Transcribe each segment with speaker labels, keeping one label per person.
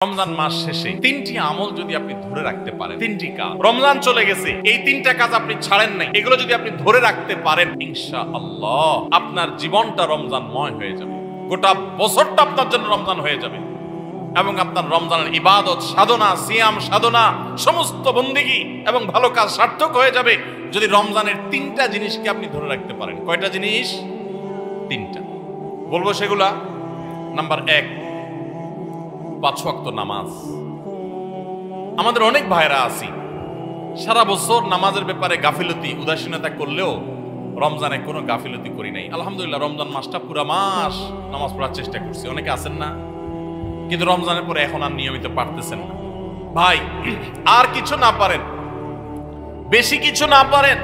Speaker 1: রমজান মাস শেষে তিনটি আমল যদি আপনি ধরে রাখতে পারেন, তিনটি কাজ রমজান চলে গেছে, এই তিনটা কাজ আপনি ছাড়েন নাই, এগুলো যদি আপনি ধরে রাখতে পারেন, ইনশাআল্লাহ আপনার জীবনটা রমজানময় হয়ে যাবে, গোটা বছরটা আপনার জন্য রমজান হয়ে যাবে এবং আপনার রমজানের ইবাদত সাধনা, সিয়াম সাধনা, সমস্ত বন্দেগী এবং ভালো কাজ সার্থক হয়ে যাবে যদি রমজানের তিনটা জিনিসকে আপনি ধরে রাখতে পারেন। কয়টা জিনিস? তিনটা বলবো সেগুলা। নাম্বার 1, 5 ওয়াক্ত নামাজ। আমাদের অনেক ভাইরা আছি সারা বছর নামাজের ব্যাপারে গাফিলতি উদাসীনতা করলেও রমজানে কোনো গাফিলতি করি নাই। আলহামদুলিল্লাহ রমজান মাসটা পুরা মাস নামাজ পড়ার চেষ্টা করছি। অনেকে আছেন না, কিন্তু রমজানের পরে এখন আর নিয়মিত পারতেছেন না। ভাই আর কিছু না পারেন, বেশি কিছু না পারেন,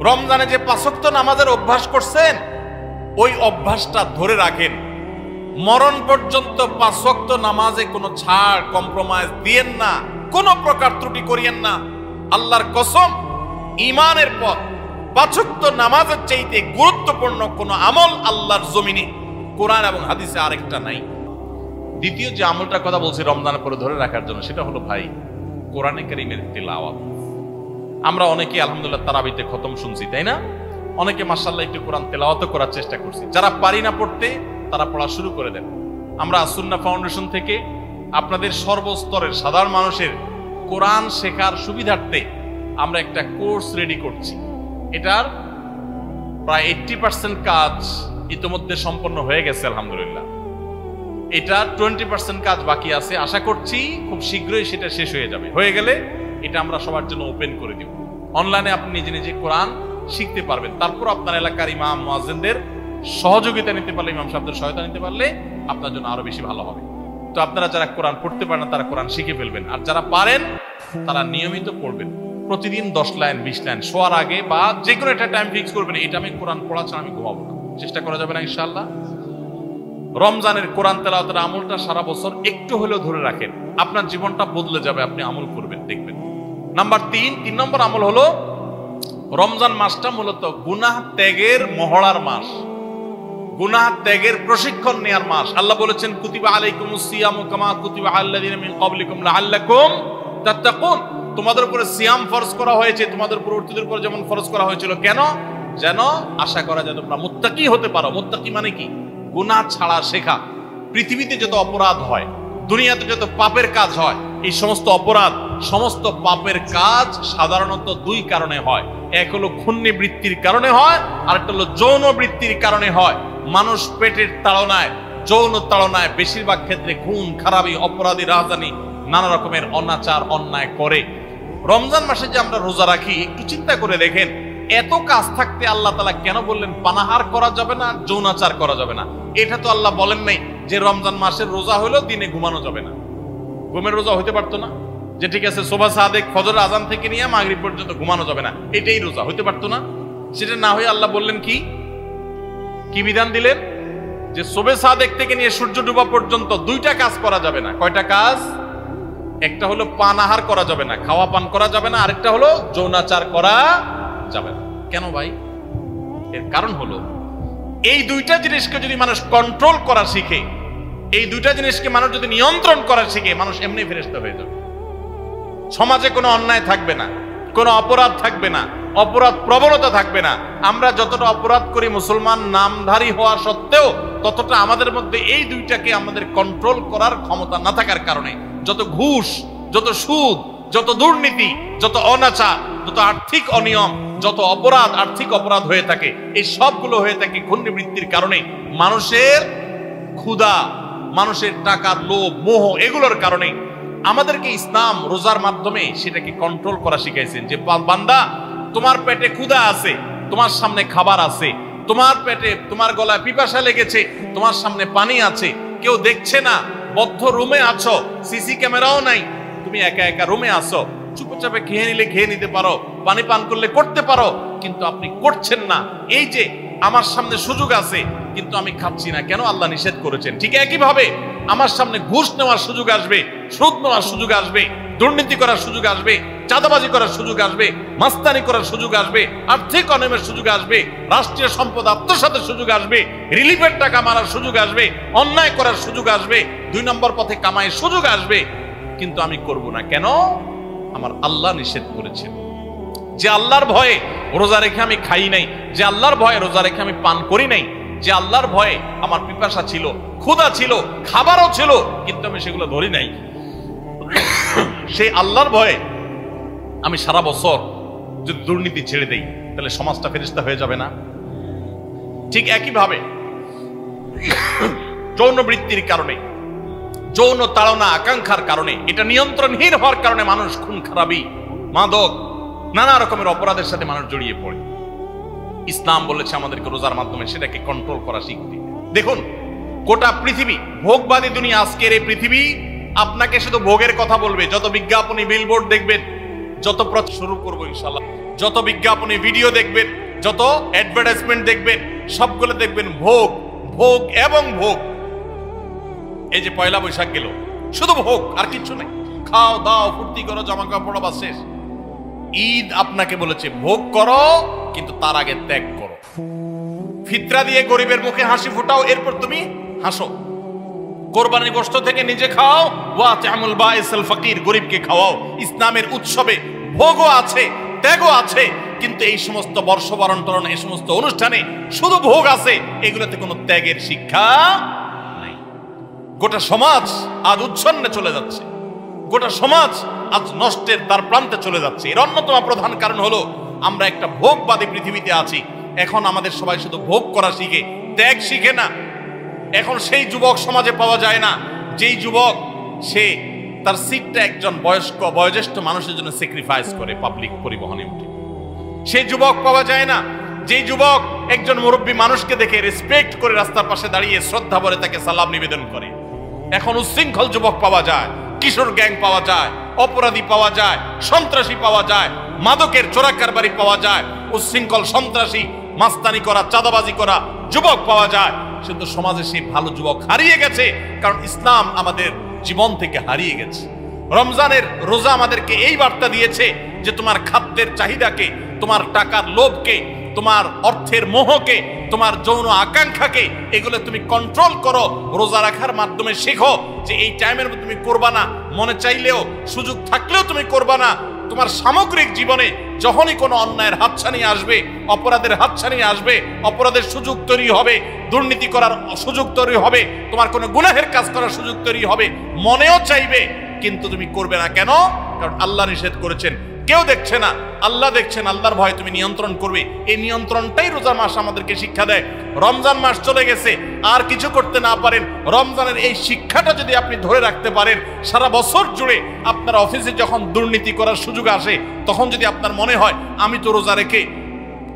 Speaker 1: রমজানে যে 5 ওয়াক্ত নামাজের অভ্যাস করছেন ওই অভ্যাসটা ধরে রাখেন। মরণ পর্যন্ত 5 ওয়াক্ত নামাজে কোনো ছাড় কম্প্রোমাইজ দিয়েন না, কোনো প্রকার ত্রুটি করিয়েন না। আল্লাহর কসম, ঈমানের পর 5 ওয়াক্ত নামাজের চাইতে গুরুত্বপূর্ণ কোনো আমল আল্লাহর জমিনে কোরআন এবং হাদিসে আরেকটা নাই। দ্বিতীয় যে আমলটার কথা বলছি রমজানের পরে ধরে রাখার জন্য, সেটা হলো ভাই কোরআনে কারীমের তিলাওয়াত। আমরা অনেকে আলহামদুলিল্লাহ তারাবিতে খতম শুনছি, তাই না? অনেকে মাশাআল্লাহ একটু কোরআন তেলাওয়াত করার চেষ্টা করছি। যারা পারি না পড়তে তারা পড়া শুরু করে দেন। আমরা আসুন্নাহ ফাউন্ডেশন থেকে আপনাদের সর্বস্তরের সাধারণ মানুষের কোরআন শেখার সুবিধার্থে আমরা একটা কোর্স রেডি করছি। এটার প্রায় 80% কাজ ইতিমধ্যে সম্পন্ন হয়ে গেছে আলহামদুলিল্লাহ। এটার 20% কাজ বাকি আছে। আশা করছি খুব শীঘ্রই সেটা শেষ হয়ে যাবে। হয়ে গেলে এটা আমরা সবার জন্য ওপেন করে দিব। অনলাইনে আপনি নিজে নিজে কোরআন শিখতে পারবেন। তারপর আপনার এলাকার ইমাম মুয়াজ্জিনদের সহযোগিতা নিতে পারলে, ইমাম সাহেবদের সহায়তা নিতে পারলে আপনার জন্য আরো বেশি ভালো হবে। তো আপনারা যারা কোরআন পড়তে পারেন না তারা কোরআন শিখে ফেলবেন, আর যারা পারেন তারা নিয়মিত পড়বেন। প্রতিদিন 10 লাইন 20 লাইন শোয়ার আগে বা যে কোনো একটা টাইম ফিক্স করবেন, এটা আমি কোরআন পড়া ছাড়া আমি ঘুমাবো না। চেষ্টা করা যাবে না ইনশাআল্লাহ? রমজানের কোরআন তেলাওয়াতের আমলটা সারা বছর একটু হলেও ধরে রাখেন, আপনার জীবনটা বদলে যাবে। আপনি আমল করবেন, দেখবেন। নাম্বার 3 নম্বর আমল হলো রমজান মাসটা মূলত গুনাহ ত্যাগের মহড়ার মাস, গুনাহ ত্যাগের প্রশিক্ষণ নেয়ার মাস। আল্লাহ বলেছেন কুতিবা আলাইকুমুস সিয়ামু কামা কুতিবা আলাল্লাযিনা মিন ক্বাবলিকুম লাআল্লাকুম তাত্তাকুন। তোমাদের উপরে সিয়াম ফরজ করা হয়েছে তোমাদের পূর্ববর্তীদের উপর যেমন ফরজ করা হয়েছিল। কেন? যেন আশা করা যায় তোমরা মুত্তাকি হতে পারো। মুত্তাকি মানে কি? গুনাহ ছাড়া শেখা। পৃথিবীতে যত অপরাধ হয়, দুনিয়াতে যত পাপের কাজ হয়, এই সমস্ত অপরাধ, সমস্ত পাপের কাজ সাধারণত 2 কারণে হয়। এক হলো খুন্নি বৃত্তির কারণে হয়, আর একটা হলো যৌন বৃত্তির কারণে হয়। মানুষ পেটের তাড়নায়, যৌন তাড়নায় বেশিরভাগ ক্ষেত্রে খুন খারাপি, অপরাধী, রাজধানী, নানা রকমের অনাচার অন্যায় করে। রমজান মাসে যে আমরা রোজা রাখি, একটু চিন্তা করে দেখেন, এত কাজ থাকতে আল্লাহ তাআলা কেন বললেন পানাহার করা যাবে না, যৌনাচার করা যাবে না? এটা তো আল্লাহ বলেন নাই যে রমজান মাসের রোজা হলো দিনে ঘুমানো যাবে না। ঘুমের রোজা হতে পারতো না যে ঠিক আছে সুবহ সাদেক ফজর আজান থেকে নিয়ে মাগরিব পর্যন্ত ঘুমানো যাবে না, এটাই রোজা হতে পারতো না? সেটা না হয়ে আল্লাহ বললেন কি বিধান দিলেন? যে সুবহ সাদেক থেকে নিয়ে সূর্য ডোবা পর্যন্ত 2টা কাজ করা যাবে না। কয়টা কাজ? একটা হলো পানাহার করা যাবে না, খাওয়া পান করা যাবে না, আরেকটা হলো যৌনাচার করা যাবে না। কেন ভাই? এর কারণ হলো এই 2টা জিনিসকে যদি মানুষ কন্ট্রোল করা শিখে, এই 2টা জিনিসকে মানুষ যদি নিয়ন্ত্রণ করা শিখে, মানুষ এমনি ফেরেশতা হয়ে যাবে। সমাজে কোনো অন্যায় থাকবে না, কোনো অপরাধ থাকবে না, অপরাধ প্রবণতা থাকবে না। আমরা যতটা অপরাধ করি মুসলমান নামধারী হওয়া সত্ত্বেও, ততটা আমাদের মধ্যে এই 2টাকে আমাদের কন্ট্রোল করার ক্ষমতা না থাকার কারণে যত ঘুষ, যত সুদ, যত দুর্নীতি, যত অনাচার, যত আর্থিক অনিয়ম, যত অপরাধ, আর্থিক অপরাধ হয়ে থাকে, এই সবগুলো হয়ে থাকে ঘূর্ণিবৃত্তির কারণে। মানুষের ক্ষুধা, মানুষের টাকার লোভ, মোহ, এগুলোর কারণে। আমাদেরকে ইসলাম রোজার মাধ্যমে সেটাকে কন্ট্রোল করা শিখাইছেন যে বান্দা, তোমার পেটে ক্ষুধা আছে, তোমার সামনে খাবার আছে, তোমার পেটে, তোমার গলায় পিপাসা লেগেছে, তোমার সামনে পানি আছে, কেউ দেখছে না, বদ্ধ রুমে আছো, সিসি ক্যামেরাও নাই, তুমি একা একা রুমে আছো, চুপচাপে খেয়ে নিলে খেয়ে নিতে পারো, পানি পান করলে করতে পারো, কিন্তু আপনি করছেন না। এই যে আমার সামনে সুযোগ আছে কিন্তু আমি খাচ্ছি না, কেন? আল্লাহ নিষেধ করেছেন। ঠিক একই ভাবে আমার সামনে ঘুষ নেওয়ার সুযোগ আসবে, সুদ নেওয়ার সুযোগ আসবে, দুর্নীতি করার সুযোগ আসবে, চাঁদাবাজি করার সুযোগ আসবে, মাস্তানি করার সুযোগ আসবে, আর্থিক অনিয়মের সুযোগ আসবে, রাষ্ট্রীয় সম্পদ আত্মসাতের সুযোগ আসবে, রিলিফের টাকা মারার সুযোগ আসবে, অন্যায় করার সুযোগ আসবে, 2 নম্বর পথে কামাইয়ের সুযোগ আসবে। কিন্তু আমি করব না। কেন? আমার আল্লাহ নিষেধ করেছেন। যে আল্লাহর ভয়ে রোজা রেখে আমি খাই নাই, যে আল্লাহর ভয়ে রোজা রেখে আমি পান করি নাই, যে আল্লাহর ভয়ে আমার পিপাসা ছিল, ক্ষুধা ছিল, খাবারও ছিল, কিন্তু আমি সেগুলো ধরি নাই, সেই আল্লাহর ভয়ে আমি সারা বছর যদি দুর্নীতি ছেড়ে দেই, তাহলে সমাজটা ফেরেশতা হয়ে যাবে না? ঠিক একইভাবে যৌন বৃত্তির কারণে, যৌন তাড়না আকাঙ্ক্ষার কারণে, এটা নিয়ন্ত্রণহীন হওয়ার কারণে মানুষ খুন খারাপি, মাদক, নানা রকমের অপরাধের সাথে মানুষ জড়িয়ে পড়ে। ইসলাম বলেছে আমাদেরকে রোজার মাধ্যমে সেটাকে কন্ট্রোল করা শিখতে। দেখুন, গোটা পৃথিবী ভোগবাদী দুনিয়া, আজকের এই পৃথিবী আপনাকে শুধু ভোগের কথা বলবে। যত বিজ্ঞাপনী বিলবোর্ড দেখবেন, যত শুরু করবো ইনশাআল্লাহ, যত বিজ্ঞাপনী ভিডিও দেখবেন, যত অ্যাডভার্টাইজমেন্ট দেখবেন, সবগুলো দেখবেন ভোগ, ভোগ এবং ভোগ। এই যে পয়লা বৈশাখ গেল, শুধু ভোগ আর কিছু নেই। খাও দাও, ফুর্তি করো, জামা কাপড় পরো, বাস শেষ। ঈদ আপনাকে বলেছে ভোগ করো, কিন্তু তার আগে ত্যাগ করো। ফিতরা দিয়ে গরিবের মুখে হাসি ফুটাও, এরপর তুমি হাসো। কোরবানির গোশত থেকে নিজে খাও, ওয়া তা'মুল বাইসুল ফকির, গরিবকে খাওয়াও। ইসলামের উৎসবে ভোগও আছে, ত্যাগও আছে, কিন্তু এই সমস্ত বর্ষবরণ টরণ, এই সমস্ত অনুষ্ঠানে শুধু ভোগ আছে, এগুলোতে কোনো ত্যাগের শিক্ষা নাই। গোটা সমাজ আজ উচ্ছন্নে চলে যাচ্ছে, গোটা সমাজ আজ নষ্টের তার প্রান্তে চলে যাচ্ছে। এর অন্যতম প্রধান কারণ হলো আমরা একটা ভোগবাদী পৃথিবীতে আছি। এখন আমাদের সবাই শুধু ভোগ করা শিখে, ত্যাগ শিখে না। এখন সেই যুবক সমাজে পাওয়া যায় না যেই যুবক সে তার সিটটা একজন বয়োজ্যেষ্ঠ মানুষের জন্য স্যাক্রিফাইস করে পাবলিক পরিবহনে উঠে। সেই যুবক পাওয়া যায় না যেই যুবক একজন মুরব্বী মানুষকে দেখে রেসপেক্ট করে রাস্তার পাশে দাঁড়িয়ে শ্রদ্ধা ভরে তাকে সালাম নিবেদন করে। এখন উচ্ছৃঙ্খল যুবক পাওয়া যায়, কিশোর গ্যাং পাওয়া যায়, অপরাধী পাওয়া যায়, সন্ত্রাসী পাওয়া যায়, মাদকের চোরা কারবারি পাওয়া যায়, উচ্ছৃঙ্খল সন্ত্রাসী, মাস্তানি করা, চাঁদাবাজি করা যুবক পাওয়া যায়। কিন্তু সমাজে সেই ভালো যুবক হারিয়ে গেছে, কারণ ইসলাম আমাদের জীবন থেকে হারিয়ে গেছে। রমজানের রোজা আমাদেরকে এই বার্তা দিয়েছে যে তোমার খাদ্যের চাহিদাকে, তোমার টাকার লোভকে, তোমার অর্থের মোহকে, তোমার যৌন আকাঙ্ক্ষাকে, এগুলো তুমি কন্ট্রোল করো। রোজা রাখার মাধ্যমে শেখো যে এই টাইমের মধ্যে তুমি করবা না, মনে চাইলেও সুযোগ থাকলেও তুমি করবা না। তোমার সামগ্রিক জীবনে যখনই কোনো অন্যায়ের হাতছানি আসবে, অপরাধের হাতছানি আসবে, অপরাধের সুযোগ তৈরি হবে, দুর্নীতি করার সুযোগ তৈরি হবে, তোমার কোনো গুনাহের কাজ করার সুযোগ তৈরি হবে, মনেও চাইবে, কিন্তু তুমি করবে না। কেন? কারণ আল্লাহ নিষেধ করেছেন। কেউ দেখছে না, আল্লাহ দেখছেন। আল্লাহর ভয়ে তুমি নিয়ন্ত্রণ করবে। এই নিয়ন্ত্রণটাই রোজা মাস আমাদেরকে শিক্ষা দেয়। রমজান মাস চলে গেছে, আর কিছু করতে না পারেন, রমজানের এই শিক্ষাটা যদি আপনি ধরে রাখতে পারেন, সারা বছর জুড়ে আপনার অফিসে যখন দুর্নীতি করার সুযোগ আসে, তখন যদি আপনার মনে হয় আমি তো রোজা রেখে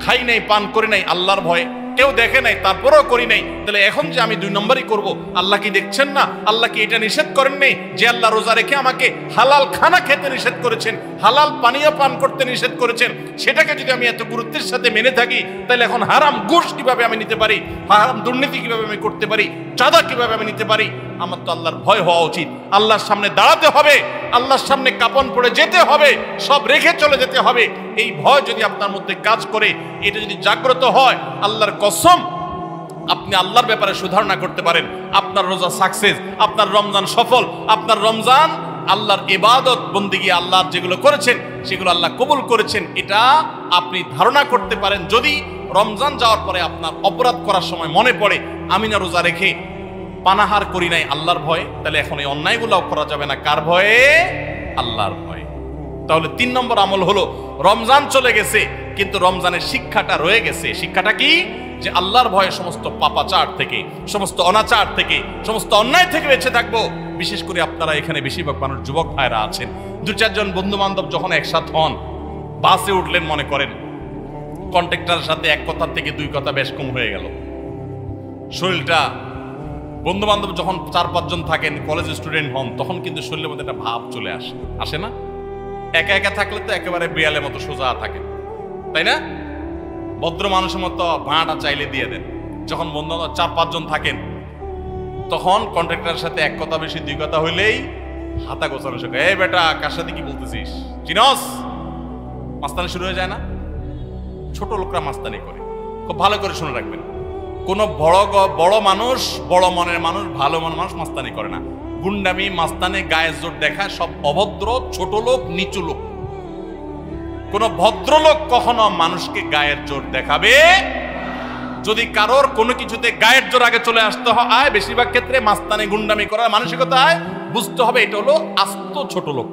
Speaker 1: খাই নাই, পান করি নাই, আল্লাহর ভয়ে, কেউ দেখে নাই, তারপরেও করি নাই, তাহলে এখন যে আমি 2 নম্বরই করব, আল্লাহ কি দেখছেন না? আল্লাহ কি এটা নিষেধ করেন নেই যে আল্লাহ রোজা রেখে আমাকে হালাল খানা খেতে নিষেধ করেছেন, হালাল পানীয় পান করতে নিষেধ করেছেন? সেটাকে যদি আমি এত গুরুত্বের সাথে মেনে থাকি, তাহলে এখন হারাম ঘুষ কিভাবে আমি নিতে পারি, হারাম দুর্নীতি কিভাবে আমি করতে পারি, চাঁদা কিভাবে আমি নিতে পারি? আমার তো আল্লাহর ভয় হওয়া উচিত। আল্লাহর সামনে দাঁড়াতে হবে, আল্লাহর সামনে কাপন পড়ে যেতে হবে, সব রেখে চলে যেতে হবে। এই ভয় যদি আপনার মধ্যে কাজ করে, এটা যদি জাগ্রত হয়, আল্লাহর কসম আপনি আল্লাহর ব্যাপারে সুধারণা করতে পারেন, আপনার রোজা সাকসেস, আপনার রমজান সফল, আপনার রমজান আল্লাহর ইবাদত বন্দেগী, আল্লাহর যেগুলো করেছেন সেগুলো আল্লাহ কবুল করেছেন, এটা আপনি ধারণা করতে পারেন। যদি রমজান যাওয়ার পরে আপনার অপরাধ করার সময় মনে পড়ে আমি না রোজা রেখে পানাহার করি নাই আল্লাহর ভয়ে, তাহলে এখন এই অন্যায়গুলোও করা যাবে না। কার ভয়ে? আল্লাহর ভয়ে। তাহলে 3 নম্বর আমল হলো, রমজান চলে গেছে কিন্তু রমজানের শিক্ষাটা রয়ে গেছে। শিক্ষাটা কি? যে আল্লাহর ভয়ে সমস্ত পাপাচার থেকে, সমস্ত অনাচার থেকে, সমস্ত অন্যায় থেকে বেঁচে থাকবো। বিশেষ করে আপনারা এখানে বেশিরভাগ মানুষ যুবক ভাইরা আছেন, 2-4 জন বন্ধু বান্ধব যখন একসাথে হন, বাসে উঠলেন, মনে করেন কন্ট্রাক্টরের সাথে এক কথা থেকে 2 কথা বেশ কম হয়ে গেল, শরীরটা, বন্ধু বান্ধব যখন 4-5 জন থাকেন, কলেজ স্টুডেন্ট হন, তখন কিন্তু শরীরের মধ্যে একটা ভাব চলে আসে না? একা একা থাকলে তো একেবারে বিড়ালের মতো সোজা থাকে, তাই না? ভদ্র মানুষের মতো ভাড়াটা চাইলে দিয়ে দেন। যখন বন্ধু 4-5 জন থাকেন, তখন কন্ট্রাক্টরের সাথে এক কথা বেশি 2 কথা হইলেই হাতা গোছানো শেখা। এই বেটা, কার সাথে কি বলতেছিস, চিনস? মাস্তানি শুরু হয়ে যায় না? ছোট লোকরা মাস্তানি করে। খুব ভালো করে শুনে রাখবেন, কোন বড় মানুষ, বড় মনের মানুষ, ভালো মনের মানুষ মাস্তানি করে না। গুন্ডামি, মাস্তানি, গায়ের জোর দেখা সব অভদ্র, ছোট লোক, নিচু লোক। কোন ভদ্রলোক কখনো মানুষকে গায়ের জোর দেখাবে। যদি কারোর কোনো কিছুতে গায়ের জোর আগে চলে আসতে হয়, বেশিরভাগ ক্ষেত্রে মাস্তানি গুন্ডামি করার মানসিকতায় বুঝতে হবে এটা হলো আস্ত ছোট লোক।